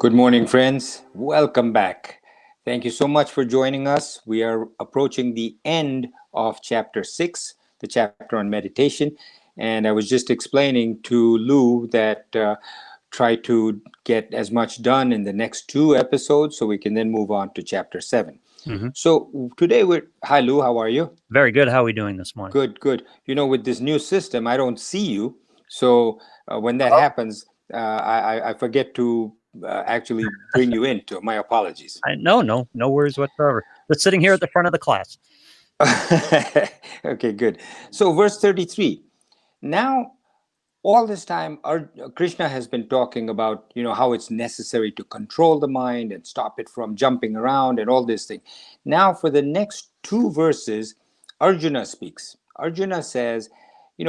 Good morning, friends. Welcome back. Thank you so much for joining us. We are approaching the end of chapter 6, the chapter on meditation. And I was just explaining to Lou that try to get as much done in the next two episodes so we can then move on to chapter 7. So today Hi, Lou, how are you? Very good. How are we doing this morning? Good, good. With this new system, I don't see you. So when that happens, I forget to actually bring you in. To my apologies. No worries whatsoever. Just sitting here at the front of the class. Okay, good. So verse 33. Now, all this time, Krishna has been talking about, how it's necessary to control the mind and stop it from jumping around and all this thing. Now, for the next two verses, Arjuna speaks. Arjuna says,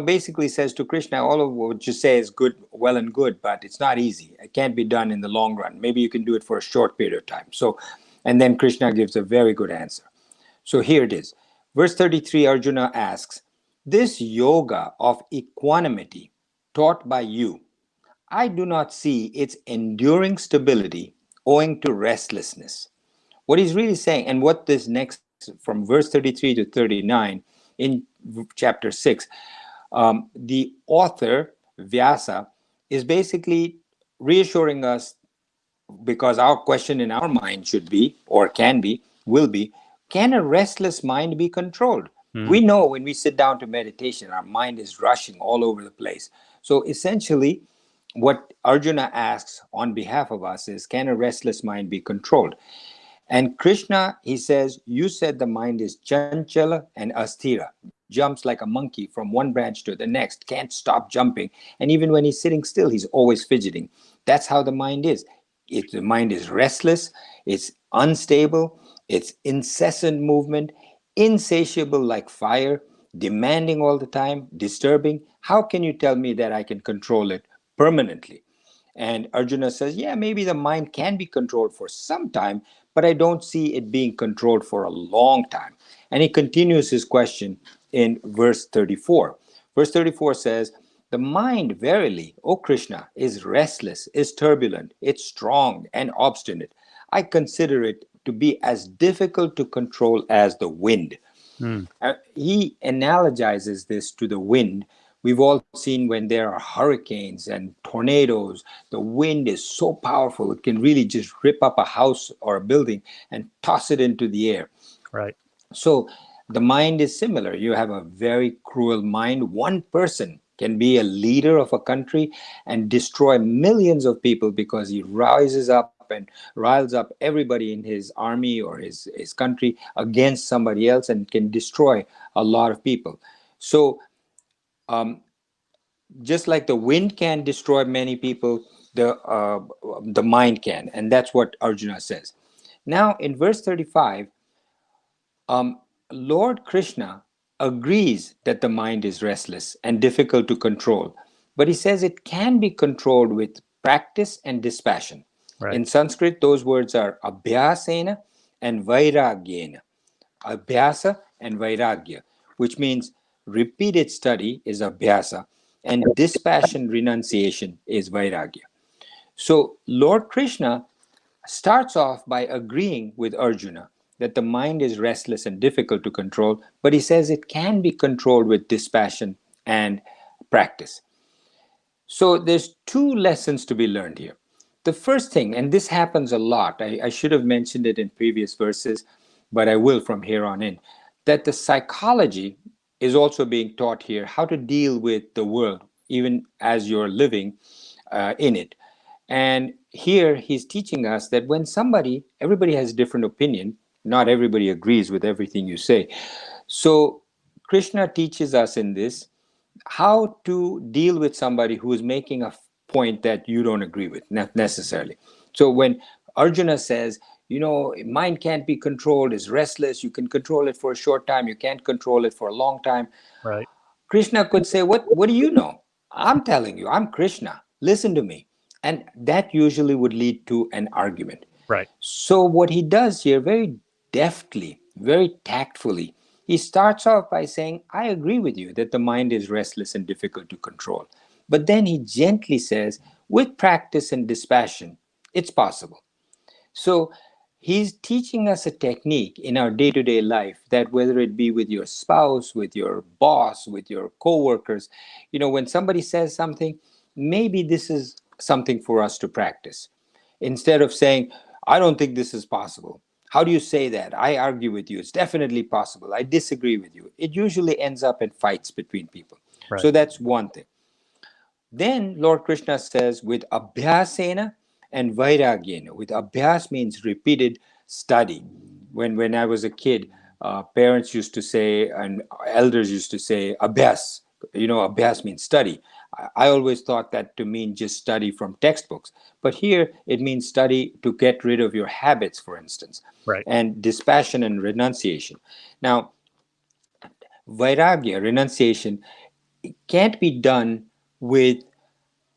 basically says to Krishna, all of what you say is good, well and good, but it's not easy. It can't be done in the long run. Maybe you can do it for a short period of time. So, and then Krishna gives a very good answer. So here it is. Verse 33, Arjuna asks, this yoga of equanimity taught by you, I do not see its enduring stability owing to restlessness. What he's really saying, and what this next, from verse 33 to 39 in chapter 6, the author, Vyasa, is basically reassuring us, because our question in our mind should be, or can be, will be, can a restless mind be controlled? We know when we sit down to meditation, our mind is rushing all over the place. So essentially, what Arjuna asks on behalf of us is, can a restless mind be controlled? And Krishna, he says, you said the mind is chanchala and asthira, jumps like a monkey from one branch to the next, can't stop jumping. And even when he's sitting still, he's always fidgeting. That's how the mind is. The mind is restless, it's unstable, it's incessant movement, insatiable like fire, demanding all the time, disturbing. How can you tell me that I can control it permanently? And Arjuna says, yeah, maybe the mind can be controlled for some time, but I don't see it being controlled for a long time. And he continues his question in verse 34. Verse 34 says, the mind, verily, O Krishna, is restless, is turbulent, it's strong and obstinate. I consider it to be as difficult to control as the wind. He analogizes this to the wind. We've all seen when there are hurricanes and tornadoes, the wind is so powerful, it can really just rip up a house or a building and toss it into the air. Right. So the mind is similar. You have a very cruel mind. One person can be a leader of a country and destroy millions of people because he rises up and riles up everybody in his army or his country against somebody else and can destroy a lot of people. So just like the wind can destroy many people, the mind can, and that's what Arjuna says. Now in verse 35, Lord Krishna agrees that the mind is restless and difficult to control, but he says it can be controlled with practice and dispassion. Right. In Sanskrit, those words are abhyasena and vairagyena. Abhyasa and vairagya, which means repeated study is abhyasa and dispassion renunciation is vairagya. So Lord Krishna starts off by agreeing with Arjuna that the mind is restless and difficult to control, but he says it can be controlled with dispassion and practice. So there's two lessons to be learned here. The first thing, and this happens a lot, I should have mentioned it in previous verses, but I will from here on in, that the psychology is also being taught here, how to deal with the world, even as you're living in it. And here he's teaching us that when everybody has a different opinion, not everybody agrees with everything you say. So Krishna teaches us in this how to deal with somebody who is making a point that you don't agree with, not necessarily. So when Arjuna says, mind can't be controlled, is restless, you can control it for a short time, you can't control it for a long time. Right. Krishna could say, what do you know? I'm telling you, I'm Krishna. Listen to me. And that usually would lead to an argument. Right. So what he does here very deftly, very tactfully, he starts off by saying, I agree with you that the mind is restless and difficult to control. But then he gently says, with practice and dispassion, It's possible. So he's teaching us a technique in our day-to-day life that whether it be with your spouse, with your boss, with your coworkers, when somebody says something, maybe this is something for us to practice. Instead of saying, I don't think this is possible. How do you say that? I argue with you. It's definitely possible. I disagree with you. It usually ends up in fights between people. Right. So that's one thing. Then Lord Krishna says, with abhyasena and vairagyena. With abhyas means repeated study. When I was a kid, parents used to say, and elders used to say, abhyas. Abhyas means study. I always thought that to mean just study from textbooks. But here it means study to get rid of your habits, for instance, Right. and dispassion and renunciation. Now, vairagya, renunciation, can't be done with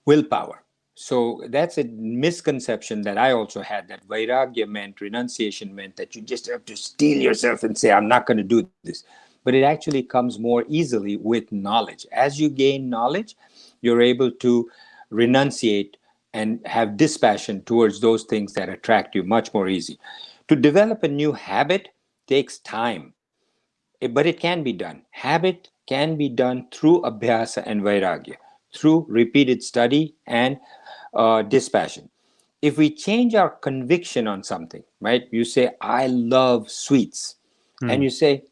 willpower. So that's a misconception that I also had, that vairagya meant, renunciation meant that you just have to steel yourself and say, I'm not going to do this. But it actually comes more easily with knowledge. As you gain knowledge, you're able to renunciate and have dispassion towards those things that attract you much more easy. To develop a new habit takes time, but it can be done. Habit can be done through abhyasa and vairagya, through repeated study and dispassion. If we change our conviction on something, right? You say, I love sweets. And Hmm. you say,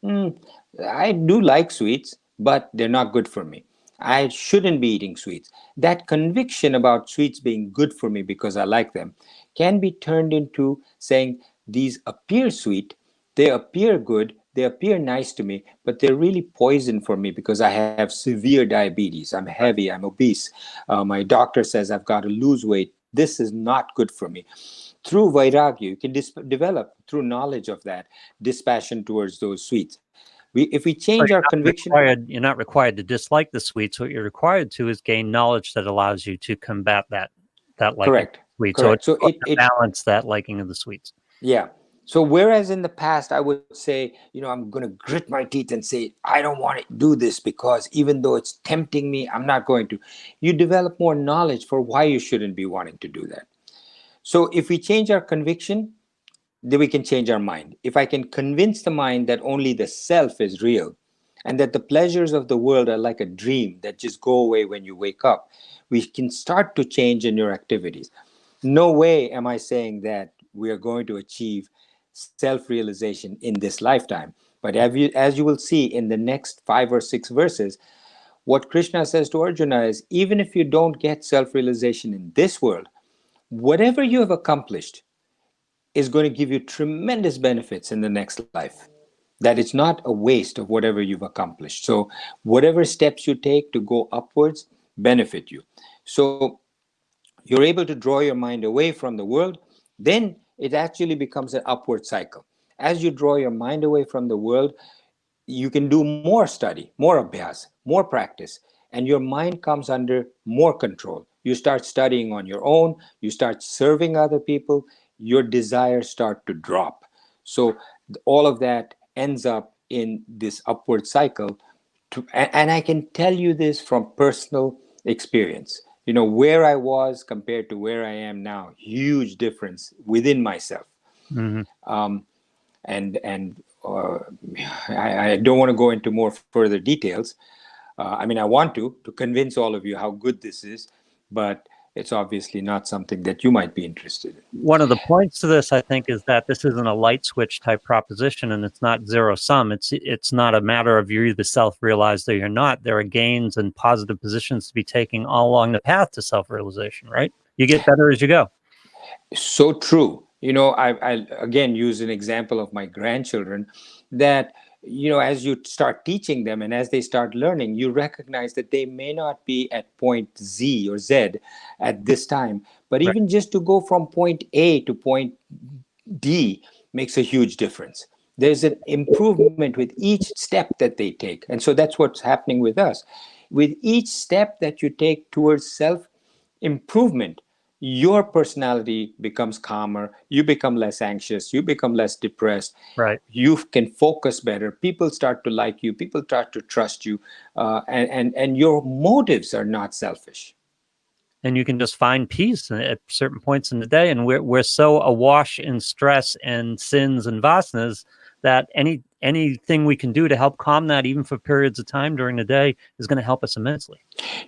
I do like sweets, but they're not good for me. I shouldn't be eating sweets. That conviction about sweets being good for me because I like them can be turned into saying, these appear sweet, they appear good, they appear nice to me, but they're really poison for me because I have severe diabetes. I'm Right. heavy, I'm obese. My doctor says I've got to lose weight. This is not good for me. Through vairagya, you can develop, through knowledge of that, dispassion towards those sweets. If we change So our conviction, you're not required to dislike the sweets. What you're required to is gain knowledge that allows you to combat that liking of correct, sweets. So correct. it's So supposed to balance that liking of the sweets. yeah. So whereas in the past I would say, I'm going to grit my teeth and say, I don't want to do this because even though it's tempting me, I'm not going to. You develop more knowledge for why you shouldn't be wanting to do that. So if we change our conviction, then we can change our mind. If I can convince the mind that only the self is real and that the pleasures of the world are like a dream that just go away when you wake up, we can start to change in your activities. No way am I saying that we are going to achieve self-realization in this lifetime. But as you will see in the next 5 or 6 verses, what Krishna says to Arjuna is, even if you don't get self-realization in this world, whatever you have accomplished is going to give you tremendous benefits in the next life. That it's not a waste of whatever you've accomplished. So, whatever steps you take to go upwards benefit you. So, you're able to draw your mind away from the world, then it actually becomes an upward cycle. As you draw your mind away from the world, you can do more study, more abhyas, more practice, and your mind comes under more control. You start studying on your own, you start serving other people, your desires start to drop. So all of that ends up in this upward cycle. And I can tell you this from personal experience. Where I was compared to where I am now, huge difference within myself. Hmm. And I don't want to go into more further details. I mean, I want to convince all of you how good this is, but it's obviously not something that you might be interested in. One of the points to this, I think, is that this isn't a light switch type proposition, and it's not zero sum. It's not a matter of you're either self-realized or you're not. There are gains and positive positions to be taken all along the path to self-realization, right? You get better as you go. So true. I again use an example of my grandchildren that, as you start teaching them and as they start learning, you recognize that they may not be at point Z or Z at this time, but Right. even just to go from point A to point D makes a huge difference. There's an improvement with each step that they take. And so that's what's happening with us. With each step that you take towards self improvement, your personality becomes calmer, you become less anxious, you become less depressed, Right. you can focus better, people start to like you, people start to trust you, and your motives are not selfish. and you can just find peace at certain points in the day. And we're so awash in stress and sins and vasanas that anything we can do to help calm that, even for periods of time during the day, is going to help us immensely.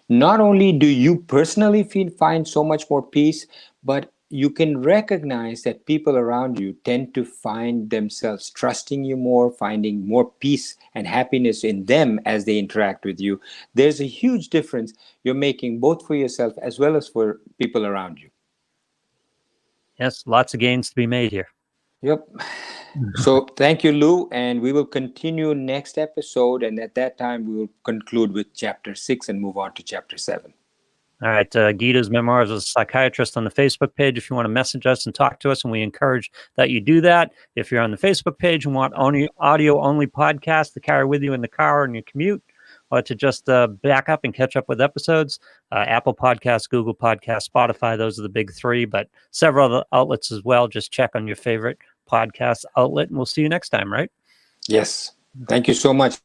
Not only do you personally find so much more peace, but you can recognize that people around you tend to find themselves trusting you more, finding more peace and happiness in them as they interact with you. There's a huge difference you're making both for yourself as well as for people around you. Yes, lots of gains to be made here. Yep. So thank you, Lou, and we will continue next episode, and at that time we will conclude with chapter 6 and move on to chapter 7. All right, Gita's Memoirs as a Psychiatrist on the Facebook page if you want to message us and talk to us, and we encourage that you do that. If you're on the Facebook page and want audio-only podcasts to carry with you in the car and your commute, or to just back up and catch up with episodes, Apple Podcasts, Google Podcasts, Spotify, those are the big three, but several other outlets as well. Just check on your favorite podcast outlet, and we'll see you next time, right? Yes. Thank you so much.